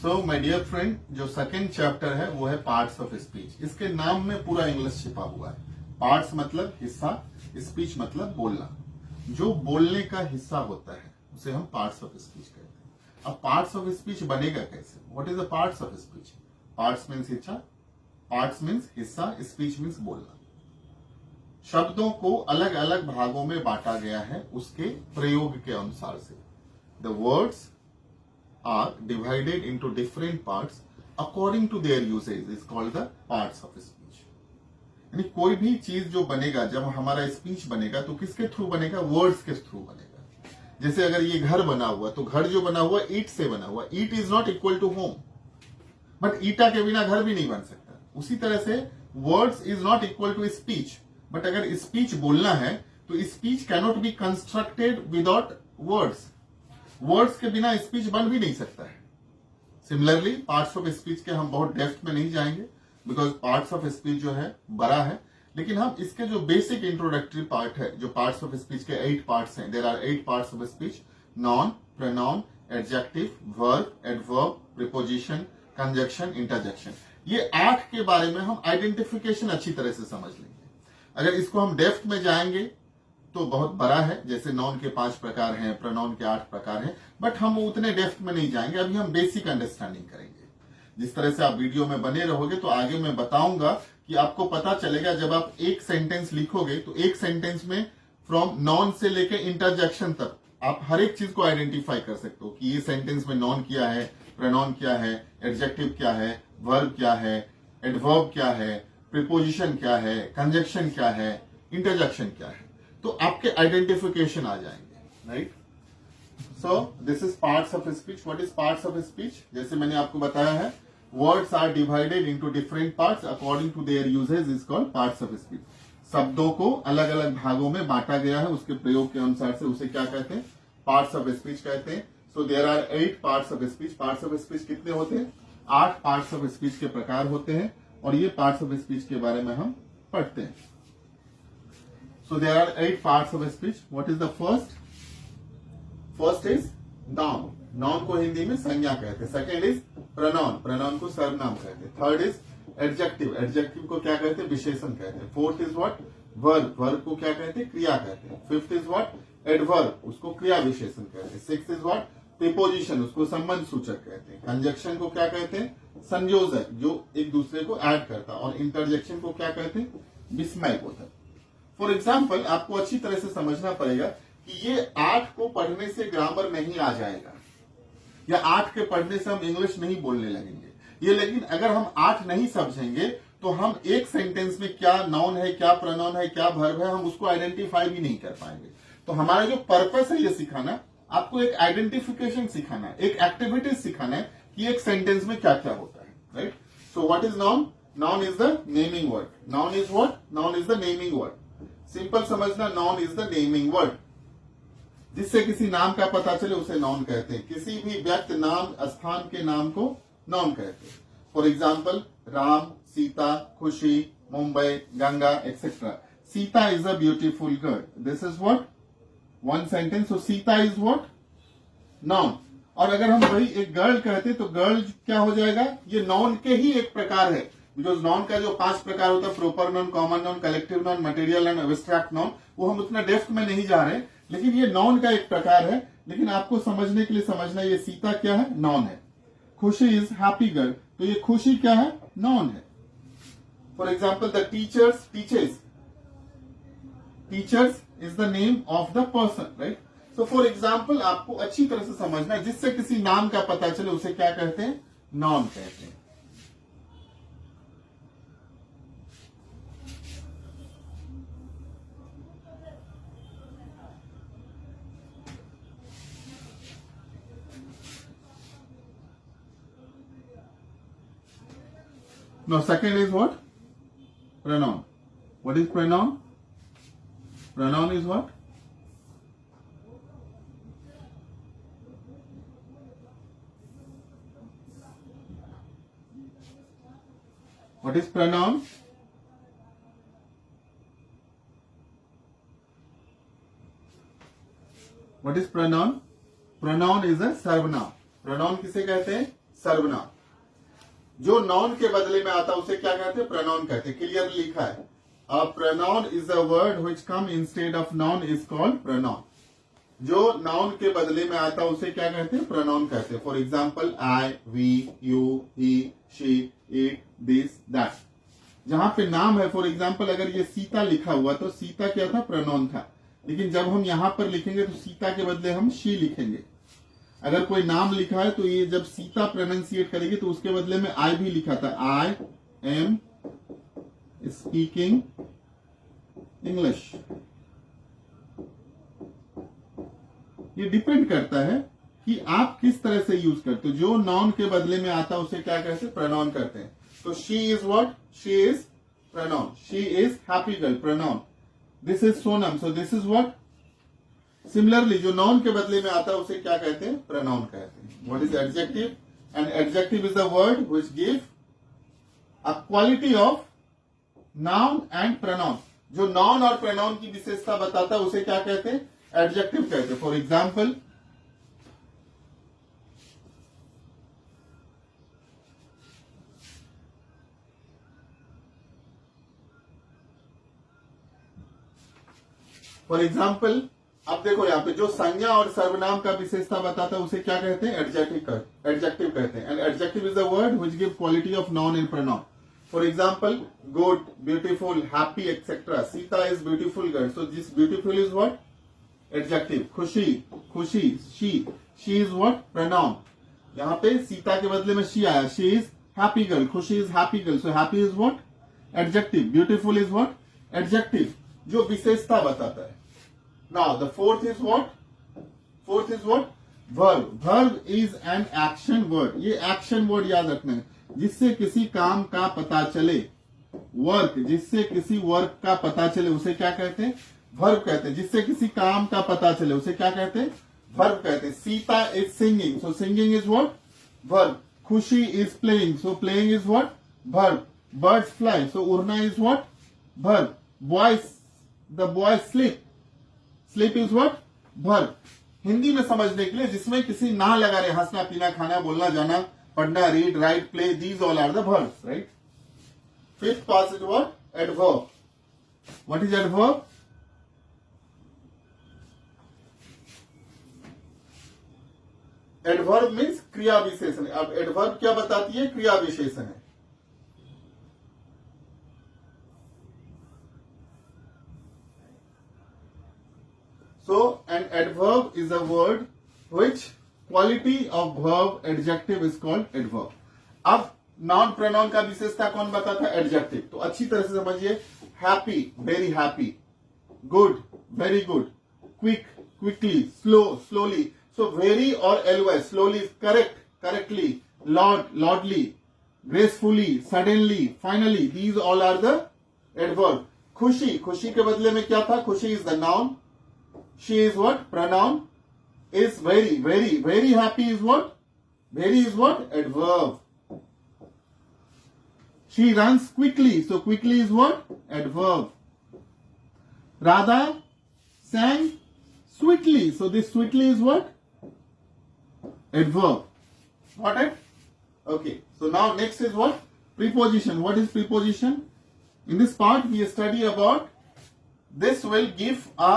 So my dear friend, जो second chapter है वो है पार्ट्स ऑफ स्पीच। इसके नाम में पूरा इंग्लिश छिपा हुआ है। पार्ट्स मतलब हिस्सा, स्पीच मतलब बोलना। जो बोलने का हिस्सा होता है उसे हम पार्ट्स ऑफ स्पीच कहते हैं। अब पार्ट्स ऑफ स्पीच बनेगा कैसे? What is the parts of speech? Parts means हिस्सा, पार्ट्स मीन्स हिस्सा, स्पीच मीन्स बोलना। शब्दों को अलग अलग भागों में बांटा गया है उसके प्रयोग के अनुसार से। The words are divided into different parts according to their usage is called the parts of speech। यानी कोई भी चीज जो बनेगा, जब हमारा स्पीच बनेगा तो किसके थ्रू बनेगा? वर्ड्स के थ्रू बनेगा। जैसे अगर ये घर बना हुआ तो घर जो बना हुआ ईट से बना हुआ, ईट is not equal to home, but ईटा के बिना घर भी नहीं बन सकता। उसी तरह से words is not equal to speech, but अगर स्पीच बोलना है तो speech cannot be constructed without words. Words के बिना स्पीच बन भी नहीं सकता है। सिमिलरली पार्ट्स ऑफ स्पीच के हम बहुत डेप्थ में नहीं जाएंगे, बिकॉज पार्ट्स ऑफ स्पीच जो है बड़ा है, लेकिन हम इसके जो बेसिक इंट्रोडक्टरी पार्ट है, जो पार्ट्स ऑफ स्पीच के 8 पार्ट्स हैं, there are 8 parts of speech: noun, pronoun, adjective, verb, adverb, preposition, conjunction, interjection. ये 8 के बारे में हम आइडेंटिफिकेशन अच्छी तरह से समझ लेंगे। अगर इसको हम डेप्थ में जाएंगे तो बहुत बड़ा है। जैसे नॉन के 5 प्रकार हैं, प्रोनाउन के 8 प्रकार हैं, बट हम उतने डेप्थ में नहीं जाएंगे। अभी हम बेसिक अंडरस्टैंडिंग करेंगे। जिस तरह से आप वीडियो में बने रहोगे तो आगे मैं बताऊंगा कि आपको पता चलेगा, जब आप एक सेंटेंस लिखोगे तो एक सेंटेंस में फ्रॉम नॉन से लेकर इंटरजेक्शन तक आप हर एक चीज को आइडेंटिफाई कर सकते हो कि ये सेंटेंस में नॉन क्या है, प्रोनाउन क्या है, एडजेक्टिव क्या है, वर्ब क्या है, एडवर्ब क्या है, प्रीपोजिशन क्या है, कंजक्शन क्या है, इंटरजेक्शन क्या है, तो आपके आइडेंटिफिकेशन आ जाएंगे। Right? So this is parts of speech. What is parts of speech? जैसे मैंने आपको बताया है, words are divided into different parts according to their usages is called parts of speech. शब्दों को अलग अलग भागों में बांटा गया है उसके प्रयोग के अनुसार से, उसे क्या कहते हैं? पार्ट्स ऑफ स्पीच कहते हैं। So there are 8 parts of speech. Parts of speech कितने होते हैं? 8 पार्ट्स ऑफ स्पीच के प्रकार होते हैं, और ये पार्ट्स ऑफ स्पीच के बारे में हम पढ़ते हैं। So there are 8 parts of speech. What is the first? First is noun. Noun को हिंदी में संज्ञा कहते हैं। Second is pronoun. Pronoun को सर्वनाम कहते हैं। Third is adjective. Adjective को क्या कहते हैं? विशेषण कहते हैं। Fourth is what? Verb. Verb को क्या कहते हैं? क्रिया कहते हैं। Fifth is what? Adverb. उसको क्रिया विशेषण कहते हैं। Sixth is what? Preposition. उसको संबंध सूचक कहते हैं। Conjunction को क्या कहते हैं? संयोजक, जो एक दूसरे को ऐड करता है। और इंटरजेक्शन को क्या कहते हैं? विस्मय बोधक। फॉर एग्जाम्पल, आपको अच्छी तरह से समझना पड़ेगा कि ये 8 को पढ़ने से ग्रामर नहीं आ जाएगा, या 8 के पढ़ने से हम इंग्लिश नहीं बोलने लगेंगे ये। लेकिन अगर हम 8 नहीं समझेंगे तो हम एक सेंटेंस में क्या नाउन है, क्या प्रोनाउन है, क्या वर्ब है, हम उसको आइडेंटिफाई भी नहीं कर पाएंगे। तो हमारा जो पर्पस है ये सिखाना, आपको एक आइडेंटिफिकेशन सिखाना है, एक एक्टिविटीज सिखाना है कि एक सेंटेंस में क्या क्या होता है। Right? So what is noun? Noun is the naming word. Noun is what? Noun is the naming word. Simple समझना, noun is the naming word. जिससे किसी नाम का पता चले उसे नाउन कहते हैं। किसी भी व्यक्ति, नाम, स्थान के नाम को नाउन कहते हैं। फॉर एग्जाम्पल, राम, सीता, खुशी, Mumbai, Ganga, etcetera. Sita is a beautiful girl. This is what? One sentence. So Sita is what? Noun. और अगर हम वही एक गर्ल कहते तो गर्ल क्या हो जाएगा? ये नाउन के ही एक प्रकार है। बिकॉज नॉन का जो 5 प्रकार होता है, proper noun, common noun, collective noun, material non, abstract non, वो हम उतना डेप्थ में नहीं जा रहे, लेकिन ये नॉन का एक प्रकार है। लेकिन आपको समझने के लिए समझना, ये सीता क्या है? नॉन है। खुशी इज हैप्पी गर्ल, तो ये खुशी क्या है? नॉन है। For example, the teachers teachers. Teachers is the name of the person. Right? So for example, आपको अच्छी तरह से समझना, जिससे किसी नाम का पता चले उसे क्या कहते हैं? नॉन कहते हैं। Now, second is what? Pronoun. What is pronoun? Pronoun is what? What is pronoun? What is pronoun? Pronoun is a सर्वनाम। प्रोनाउन किसे कहते हैं? सर्वनाम। जो नाउन के बदले में आता है उसे क्या कहते हैं? प्रोनाउन कहते हैं। क्लियरली लिखा है, a pronoun is a word which come instead of noun is called pronoun. जो नाउन के बदले में आता है उसे क्या कहते हैं? प्रोनाउन कहते हैं। For example I, we, you, he, she, it, this, that. जहां पे नाम है, फॉर एग्जाम्पल अगर ये सीता लिखा हुआ तो सीता क्या था? प्रोनाउन था। लेकिन जब हम यहां पर लिखेंगे तो सीता के बदले हम शी लिखेंगे। अगर कोई नाम लिखा है तो ये जब सीता प्रोनाउंसिएट करेगी तो उसके बदले में आई भी लिखा था, आई एम स्पीकिंग इंग्लिश। ये डिपेंड करता है कि आप किस तरह से यूज करते हो। जो नाउन के बदले में आता है उसे क्या कहते हैं? प्रोनाउन कहते हैं। तो she is what? She is pronoun. She is happy girl, pronoun. This is Sonam, so this is what? Similarly जो नाउन के बदले में आता है उसे क्या कहते हैं? प्रोनाउन कहते हैं। What is adjective? And adjective is a word which give a quality of noun and pronoun. जो नाउन और प्रोनाउन की विशेषता बताता है उसे क्या कहते हैं? एडजेक्टिव कहते हैं। फॉर एग्जाम्पल, अब देखो यहाँ पे जो संज्ञा और सर्वनाम का विशेषता बताता है उसे क्या कहते हैं? एडजेक्टिव कहते हैं। And adjective is a word which give quality of noun and pronoun. For example, good, beautiful, happy etcetera. Sita is beautiful girl, so this beautiful is what? Adjective. खुशी, शी इज व्हाट? प्रोनाउन। यहाँ पे सीता के बदले में she आया, she is happy girl, खुशी is happy girl, so happy is what? Adjective. Beautiful is what? Adjective, जो विशेषता बताता है। Now the fourth is what? Verb. Verb is an action word. ये एक्शन वर्ड याद रखना है, जिससे किसी काम का पता चले। वर्क, जिससे किसी वर्क का पता चले उसे क्या कहते हैं? वर्ब कहते हैं। जिससे किसी काम का पता चले उसे क्या कहते हैं? वर्ब कहते हैं। Sita is singing, so singing is what? Verb. Khushi is playing, so playing is what? Verb. Birds fly, so उड़ना is what? Verb. The boy sleep is what? Verb. Hindi में समझने के लिए जिसमें किसी ना लगा रहे, हंसना, पीना, खाना, बोलना, जाना, पढ़ना, read, write, play, these all are the verbs, right? Fifth part is what? Adverb. What is adverb? Adverb means क्रिया विशेषण। अब एडवर्ब क्या बताती है? क्रिया विशेषण है। So an adverb is a word which quality of verb adjective is called adverb. अब नॉन प्रोनाउन का विशेषता कौन बताता है? एडजेक्टिव। तो अच्छी तरह से समझिए, happy, very happy, good, very good, quick, quickly, slowly. So very और L Y, slowly, correctly, lordly, gracefully, suddenly, finally, these all are the adverb. Khushi के बदले में क्या था? Khushi is the noun. She is what? Pronoun. Is very happy is what? Very is what? Adverb. She runs quickly, so quickly is what? Adverb. Radha sang sweetly, so this sweetly is what? Adverb. Got it? Okay. So now next is what? Preposition. What is preposition? In this part we study about, this will give a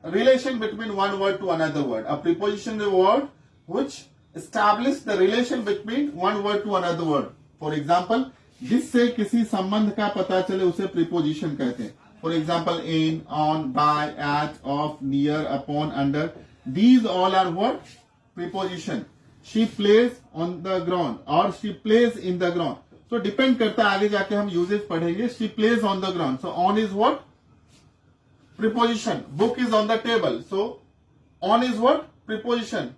relation between one word to another word. A preposition is a word which establish the relation between one word to another word. For example, जिससे किसी संबंध का पता चले उसे preposition कहते हैं. For example, in, on, by, at, of, near, upon, under. These all are what? Preposition. She plays on the ground or she plays in the ground. So depend करता है, आगे जाके हम uses पढ़ेंगे. She plays on the ground. So on is what? Preposition. Book is on the table, so on is what? Preposition.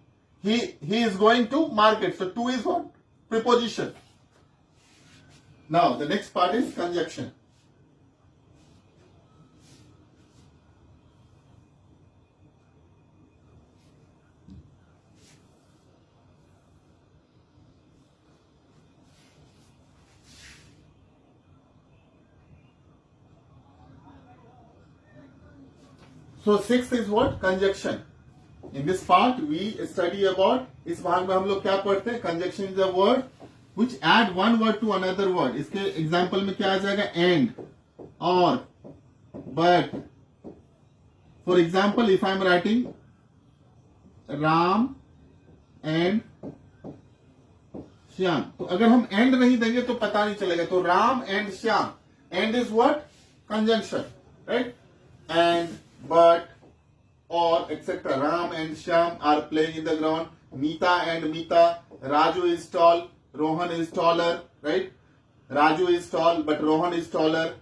He is going to market, so to is what? Preposition. Now the next part is conjunction. So sixth is what? Conjunction. In this part we study about, इस भाग में हम लोग क्या पढ़ते हैं, conjunction is a word which add one word to another word. इसके example में क्या आ जाएगा, एंड, और, but. For example if I am writing Ram and Shyam, तो अगर हम एंड नहीं देंगे तो पता नहीं चलेगा। तो Ram and Shyam, and is what, conjunction, right. And, but, और etcetera. Ram and Shyam are playing in the ground, Neeta and Meeta, Raju is tall, Rohan is taller, right. Raju is tall but Rohan is taller.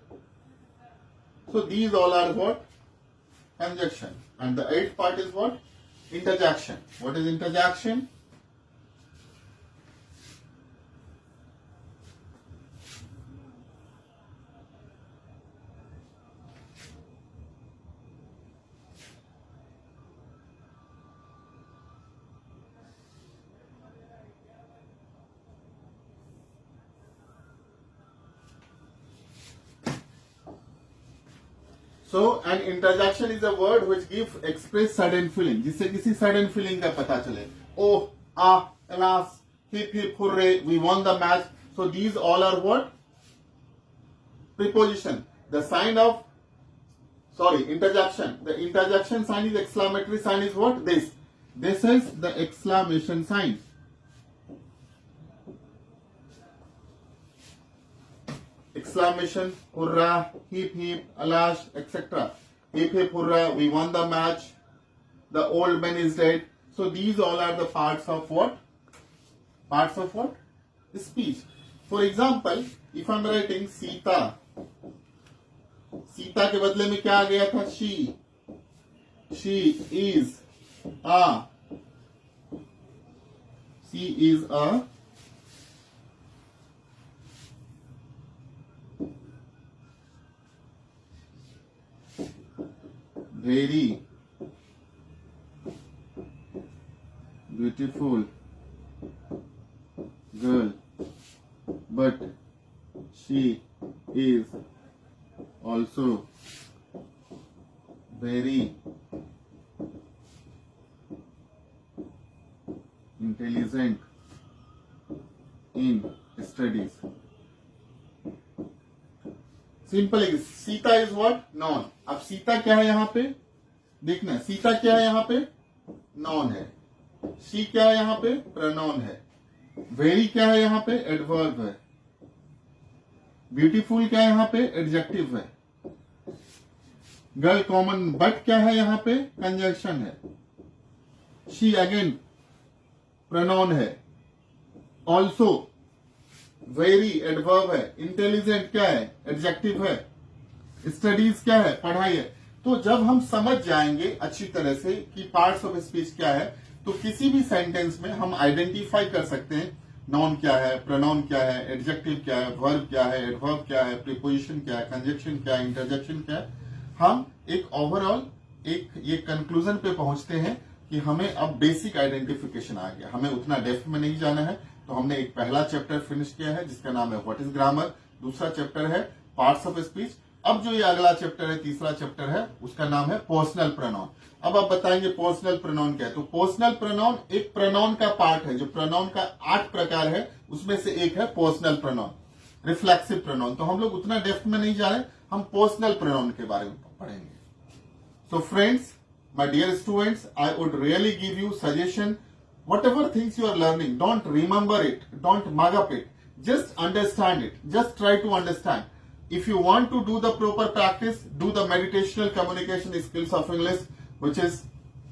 So these all are what, conjunction. And the eighth part is what, interjection. What is interjection? So an interjection is a word which give express sudden feeling, जिससे किसी sudden feeling का पता चले। Oh, ah, alas, hip hip hooray, we won the match. So these all are what, preposition. The sign of, interjection. The interjection sign is exclamatory sign is what, this. This is the exclamation sign. Exclamation, hurrah, heap heap, alash, etc. Heap heap hurrah, we won the match. The old man is dead. So these all are the parts of what? Parts of what? Speech. For example, if I am writing Sita, Sita के बदले में क्या आ गया था, she. She is a. She is a very beautiful girl, but she is also very intelligent in studies. Simple है। Sita is what, noun. अब सीता क्या है यहां पे, देखना, सीता क्या है यहां पे, नॉन है। शी क्या है यहां पे, प्रोनाउन है। वेरी क्या है यहां पे, एडवर्ब है। ब्यूटीफुल क्या है यहां पे, एडजेक्टिव है। गर्ल कॉमन, बट क्या है यहां पे, कंजंक्शन है। शी अगेन प्रोनाउन है। ऑल्सो वेरी एडवर्ब है। इंटेलिजेंट क्या है, एडजेक्टिव है। स्टडीज क्या है, पढ़ाई है। तो जब हम समझ जाएंगे अच्छी तरह से कि पार्ट्स ऑफ स्पीच क्या है, तो किसी भी सेंटेंस में हम आइडेंटिफाई कर सकते हैं नाउन क्या है, प्रोनाउन क्या है, एडजेक्टिव क्या है, वर्ब क्या है, एडवर्ब क्या है, प्रीपोजिशन क्या है, कंजंक्शन क्या है, इंटरजेक्शन क्या है। हम एक ओवरऑल ये कंक्लूजन पे पहुंचते हैं कि हमें अब बेसिक आइडेंटिफिकेशन आ गया, हमें उतना डेप्थ में नहीं जाना है। तो हमने एक पहला चैप्टर फिनिश किया है जिसका नाम है व्हाट इज ग्रामर। दूसरा चैप्टर है पार्ट्स ऑफ स्पीच। अब जो ये अगला चैप्टर है, तीसरा चैप्टर है, उसका नाम है पर्सनल प्रोनाउन। अब आप बताएंगे पर्सनल प्रोनाउन क्या है। तो पर्सनल प्रोनाउन एक प्रोनाउन का पार्ट है। जो प्रोनाउन का 8 प्रकार है उसमें से एक है पर्सनल प्रोनाउन, रिफ्लेक्सिव प्रोनाउन। तो हम लोग उतना डेप्थ में नहीं जा रहे, हम पर्सनल प्रोनाउन के बारे में पढ़ेंगे। So friends, my dear students, I would really give you suggestion. Whatever things you are learning, don't remember it, don't mug up it. Just understand it. Just try to understand. If you want to do the proper practice, do the meditational communication skills of English, which is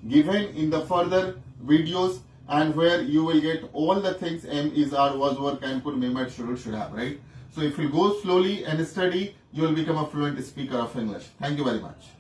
given in the further videos, and where you will get all the things am, is, are, was, were, can, could, may, might, should have, right? So if you go slowly and study, you will become a fluent speaker of English. Thank you very much.